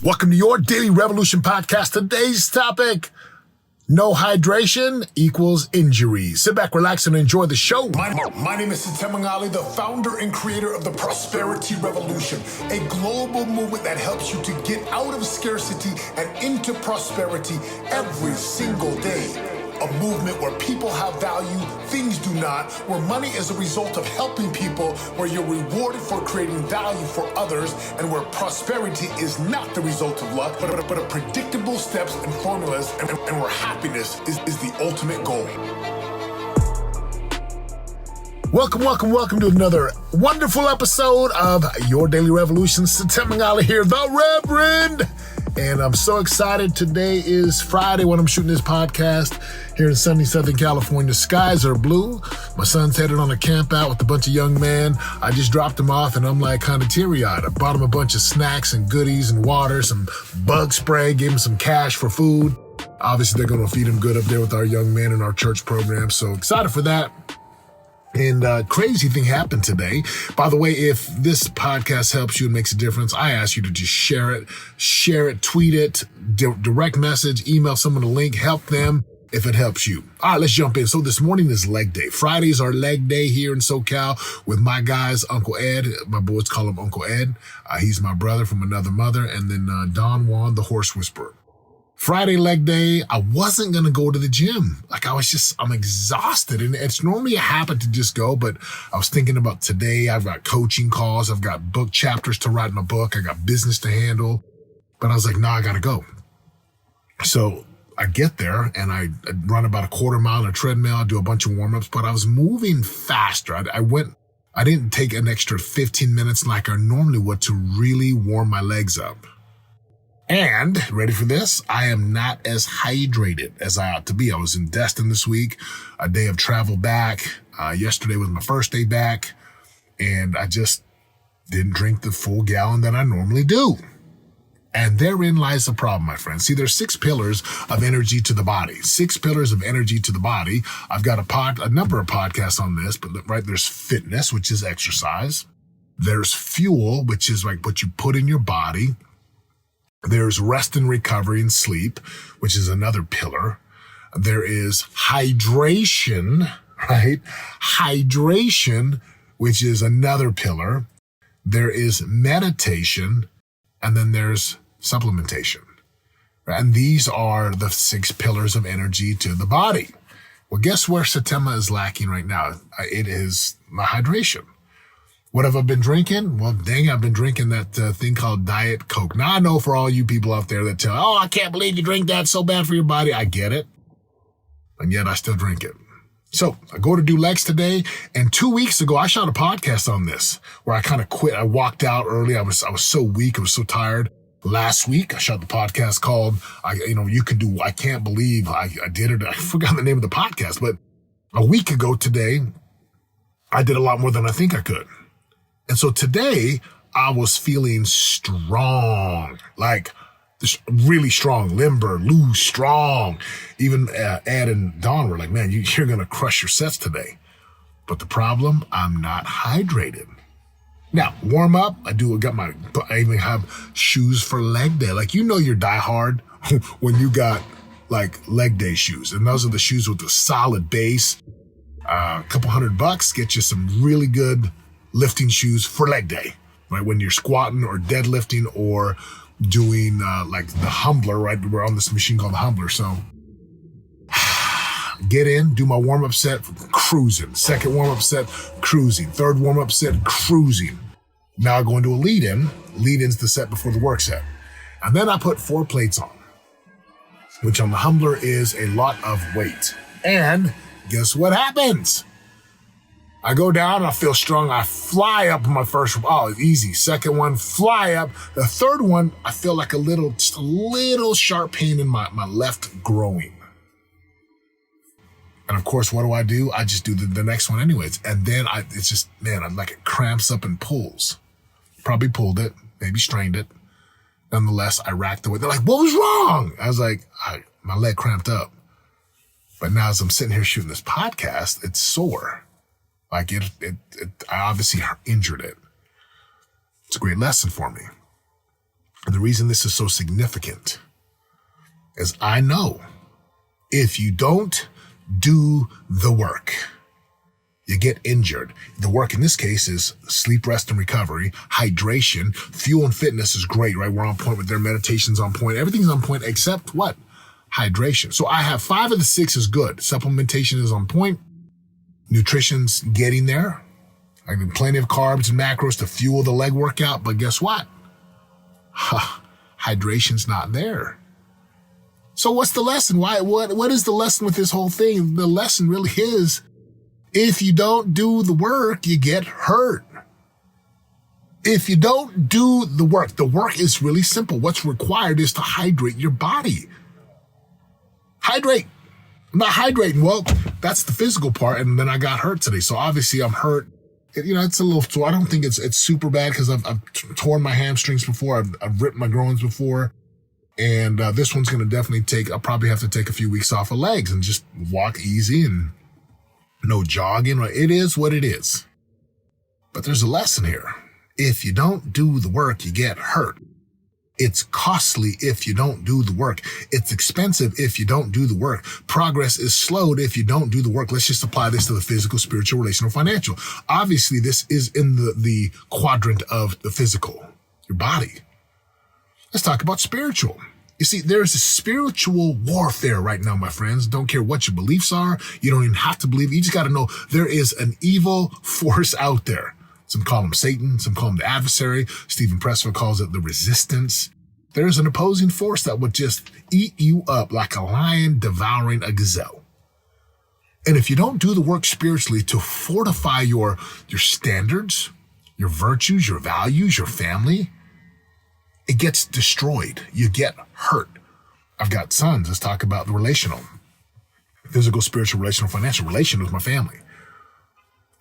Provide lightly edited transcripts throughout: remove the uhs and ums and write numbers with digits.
Welcome to your Daily Revolution podcast. Today's topic, no hydration equals injury. Sit back, relax, and enjoy the show. My name is Setema, Gali, the founder and creator of the Prosperity Revolution, a global movement that helps you to get out of scarcity and into prosperity every single day. A movement where people have value, things do not, where money is a result of helping people, where you're rewarded for creating value for others, and where prosperity is not the result of luck, but a predictable steps and formulas, and where happiness is the ultimate goal. Welcome to another wonderful episode of Your Daily Revolution. Setema Gali here, the Reverend. And I'm so excited. Today is Friday when I'm shooting this podcast here in sunny Southern California. Skies are blue. My son's headed on a camp out with a bunch of young men. I just dropped him off and I'm like kind of teary-eyed. I bought him a bunch of snacks and goodies and water, some bug spray, gave him some cash for food. Obviously, they're going to feed him good up there with our young men in our church program. So excited for that. And crazy thing happened today. By the way, if this podcast helps you and makes a difference, I ask you to just share it, tweet it, direct message, email someone a link, help them if it helps you. All right, let's jump in. So this morning is leg day. Friday's our leg day here in SoCal with my guys, Uncle Ed. My boys call him Uncle Ed. He's my brother from another mother. And then Don Juan, the horse whisperer. Friday leg day, I wasn't going to go to the gym. I'm exhausted. And it's normally a habit to just go, but I was thinking about today. I've got coaching calls. I've got book chapters to write in my book. I got business to handle. But I was like, I got to go. So I get there and I run about a quarter mile on a treadmill. I do a bunch of warm-ups, but I was moving faster. I didn't take an extra 15 minutes like I normally would to really warm my legs up. And, ready for this? I am not as hydrated as I ought to be. I was in Destin this week, a day of travel back. Yesterday was my first day back, and I just didn't drink the full gallon that I normally do. And therein lies the problem, my friends. See, there's 6 pillars of energy to the body. 6 pillars of energy to the body. I've got a number of podcasts on this, but right, there's fitness, which is exercise. There's fuel, which is like what you put in your body. There's rest and recovery and sleep, which is another pillar. There is hydration, right? Hydration, which is another pillar. There is meditation, and then there's supplementation. And these are the 6 pillars of energy to the body. Well, guess where Setema is lacking right now? It is my hydration. What have I been drinking? Well, dang, I've been drinking that thing called Diet Coke. Now, I know for all you people out there that tell, I can't believe you drink that, so bad for your body. I get it. And yet I still drink it. So I go to do legs today. And 2 weeks ago, I shot a podcast on this where I kind of quit. I walked out early. I was so weak. I was so tired. Last week, I shot the podcast called, You Can Do, I Can't Believe I Did It. I forgot the name of the podcast, but a week ago today, I did a lot more than I think I could. And so today I was feeling strong, like really strong, limber, loose, strong. Even Ed and Don were like, man, you're going to crush your sets today. But the problem, I'm not hydrated. Now, warm up. I even have shoes for leg day. Like, you're diehard when you got like leg day shoes. And those are the shoes with the solid base. A couple $100, get you some really good lifting shoes for leg day, right? When you're squatting or deadlifting or doing like the Humbler, right? We're on this machine called the Humbler. So get in, do my warm-up set, cruising. Second warm-up set, cruising. Third warm-up set, cruising. Now I go into a lead-in. Lead-in's the set before the work set. And then I put 4 plates on, which on the Humbler is a lot of weight. And guess what happens? I go down, I feel strong. I fly up my first, easy. Second one, fly up. The third one, I feel like just a little sharp pain in my left groin. And of course, what do? I just do the next one anyways. And then I'm like it cramps up and pulls. Probably pulled it, maybe strained it. Nonetheless, I racked the weight. They're like, what was wrong? I was like, my leg cramped up. But now as I'm sitting here shooting this podcast, it's sore. Like I obviously injured it. It's a great lesson for me. And the reason this is so significant is I know if you don't do the work, you get injured. The work in this case is sleep, rest, and recovery, hydration, fuel and fitness is great, right? We're on point with their meditation's on point. Everything's on point except what? Hydration. So I have 5 of the 6 is good. Supplementation is on point. Nutrition's getting there. I have plenty of carbs and macros to fuel the leg workout, but guess what? Hydration's not there. So what's the lesson? What is the lesson with this whole thing? The lesson really is, if you don't do the work, you get hurt. If you don't do the work is really simple. What's required is to hydrate your body. Hydrate. I'm not hydrating. Well, that's the physical part. And then I got hurt today. So obviously I'm hurt. It's a little, so I don't think it's super bad because I've torn my hamstrings before. I've ripped my groins before. And this one's going to definitely I'll probably have to take a few weeks off of legs and just walk easy and no jogging. It is what it is. But there's a lesson here. If you don't do the work, you get hurt. It's costly if you don't do the work. It's expensive if you don't do the work. Progress is slowed if you don't do the work. Let's just apply this to the physical, spiritual, relational, financial. Obviously, this is in the quadrant of the physical, your body. Let's talk about spiritual. You see, there's a spiritual warfare right now, my friends. Don't care what your beliefs are. You don't even have to believe. You just got to know there is an evil force out there. Some call him Satan. Some call him the adversary. Stephen Pressfield calls it the resistance. There's an opposing force that would just eat you up like a lion devouring a gazelle. And if you don't do the work spiritually to fortify your standards, your virtues, your values, your family, it gets destroyed. You get hurt. I've got sons. Let's talk about the relational. Physical, spiritual, relational, financial. Relation with my family.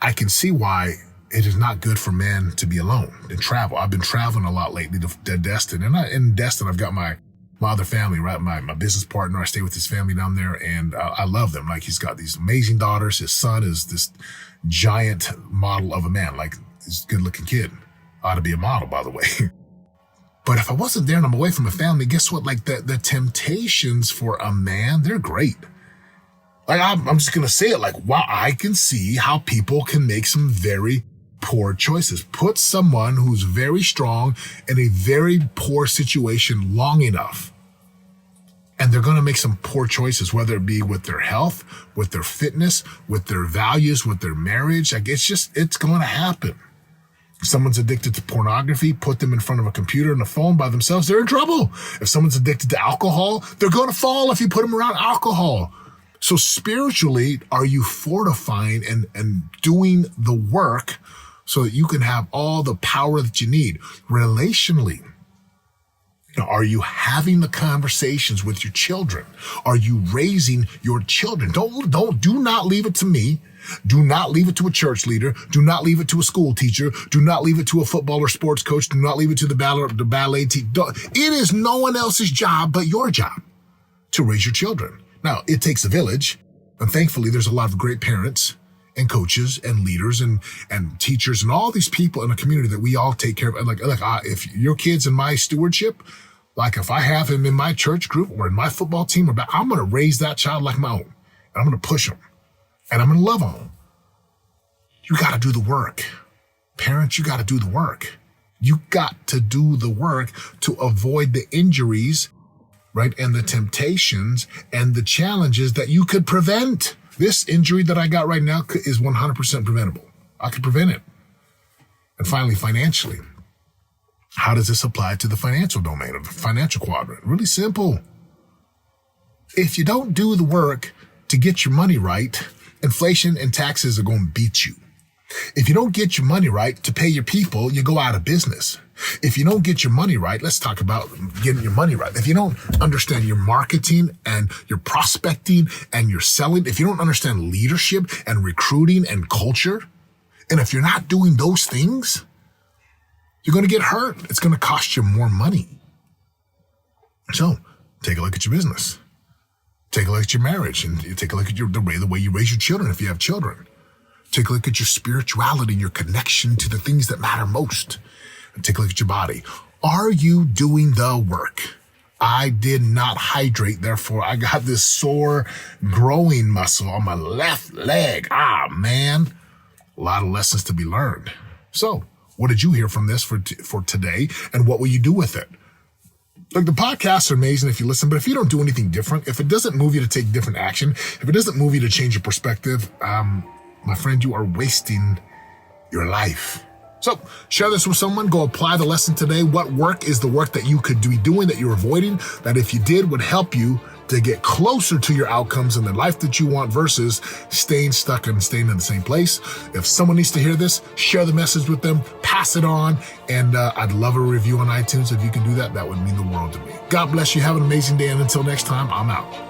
I can see why it is not good for men to be alone and travel. I've been traveling a lot lately to Destin. And in Destin, I've got my other family, right? My business partner. I stay with his family down there, and I love them. Like, he's got these amazing daughters. His son is this giant model of a man. Like, he's a good-looking kid. Ought to be a model, by the way. But if I wasn't there and I'm away from a family, guess what? Like, the temptations for a man, they're great. Like, I'm just going to say it, like, wow, I can see how people can make some very poor choices. Put someone who's very strong in a very poor situation long enough, and they're going to make some poor choices, whether it be with their health, with their fitness, with their values, with their marriage. Like, it's going to happen. If someone's addicted to pornography, put them in front of a computer and a phone by themselves, they're in trouble. If someone's addicted to alcohol, they're going to fall if you put them around alcohol. So spiritually, are you fortifying and doing the work so that you can have all the power that you need? Relationally, are you having the conversations with your children? Are you raising your children? Do not leave it to me. Do not leave it to a church leader. Do not leave it to a school teacher. Do not leave it to a football or sports coach. Do not leave it to the ballet team. It is no one else's job but your job to raise your children. Now, it takes a village, and thankfully there's a lot of great parents and coaches and leaders and teachers and all these people in a community that we all take care of. And if your kid's in my stewardship, like if I have him in my church group or in my football team, I'm going to raise that child like my own. And I'm going to push him. And I'm going to love them. You got to do the work. Parents, you got to do the work. You got to do the work to avoid the injuries, right? And the temptations and the challenges that you could prevent. This injury that I got right now is 100% preventable. I could prevent it. And finally, financially, how does this apply to the financial domain or the financial quadrant? Really simple. If you don't do the work to get your money right, inflation and taxes are going to beat you. If you don't get your money right to pay your people, you go out of business. If you don't get your money right, let's talk about getting your money right. If you don't understand your marketing and your prospecting and your selling, if you don't understand leadership and recruiting and culture, and if you're not doing those things, you're going to get hurt. It's going to cost you more money. So take a look at your business. Take a look at your marriage, and you take a look at the way you raise your children if you have children. Take a look at your spirituality and your connection to the things that matter most. And take a look at your body. Are you doing the work? I did not hydrate, therefore I got this sore growing muscle on my left leg. Man, a lot of lessons to be learned. So, what did you hear from this for today, and what will you do with it? Look, the podcasts are amazing if you listen, but if you don't do anything different, if it doesn't move you to take different action, if it doesn't move you to change your perspective, my friend, you are wasting your life. So share this with someone. Go apply the lesson today. What work is the work that you could be doing that you're avoiding, that if you did would help you to get closer to your outcomes and the life that you want versus staying stuck and staying in the same place? If someone needs to hear this, share the message with them, pass it on, and I'd love a review on iTunes. If you can do that, that would mean the world to me. God bless you. Have an amazing day. And until next time, I'm out.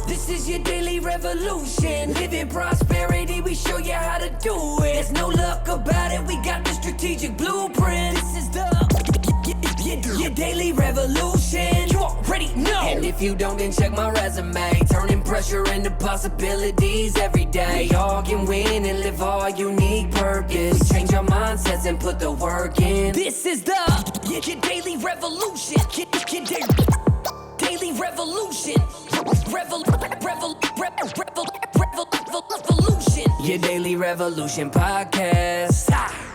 This is your daily revolution. Live in prosperity, we show you how to do it. There's no luck about it, we got the strategic blueprint. This is your daily revolution. You already know. And if you don't, then check my resume. Turning pressure into possibilities every day. We all can win and live our unique purpose. We change our mindsets and put the work in. This is your daily revolution. Daily revolution. Revolution. Your daily revolution podcast.